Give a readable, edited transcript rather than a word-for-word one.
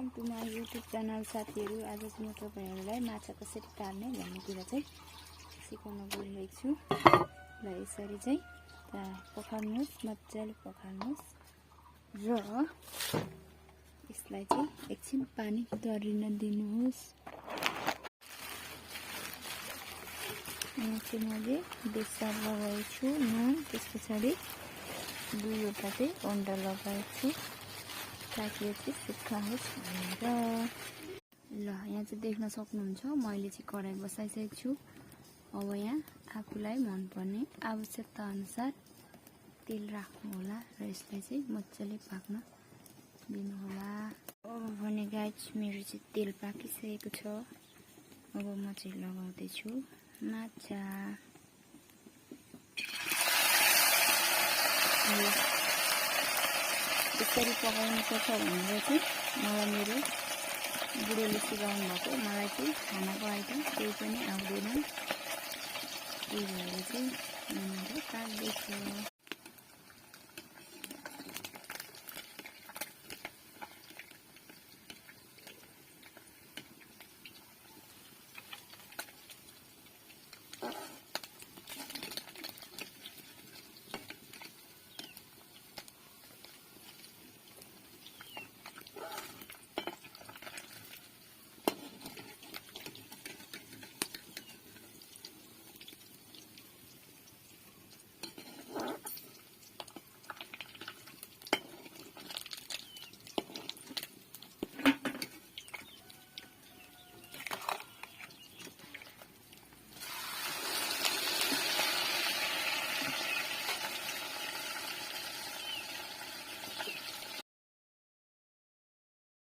Welcome to my YouTube channel साथीहरू। आज चाहिँ म तपाईहरुलाई माछा कसरी पाल्ने भन्ने कुरा चाहिँ सिकाउन गइरहेको छु। ल यसरी चाहिँ पखाल्नुस्, मज्जाले पखाल्नुस् र यसलाई चाहिँ एकछिन पानी तरिन दिनुहोस्। यहाँ चाहिँ मैले बेसार लगाएको छु, नुन, त्यसपछि 2वटा चाहिँ अन्डा लगाएको छु ताकि यो चाहिँ सुक्खा होस् भनेर। ल यहाँ चाहिँ देख्न सक्नुहुन्छ मैले चाहिँ कराई बसाइसकेको छु। अब यहाँ आफूलाई मनपर्ने आवश्यकता अनुसार तेल राख्नु होला र यसलाई चाहिँ मज्जाले पाक्न दिनु होला। अब भने गाइस मेरो चाहिँ तेल पाकिसकेको छ। अब म चाहिँ लगाउँदै छु माछा। यसरी पकाउनु पर्छ भनेर चाहिँ मलाई मेरो बुढोले सिकाउनु भएको। मलाई चाहिँ खानाको आइटम केही पनि आउँदैन, त्यही भएर चाहिँ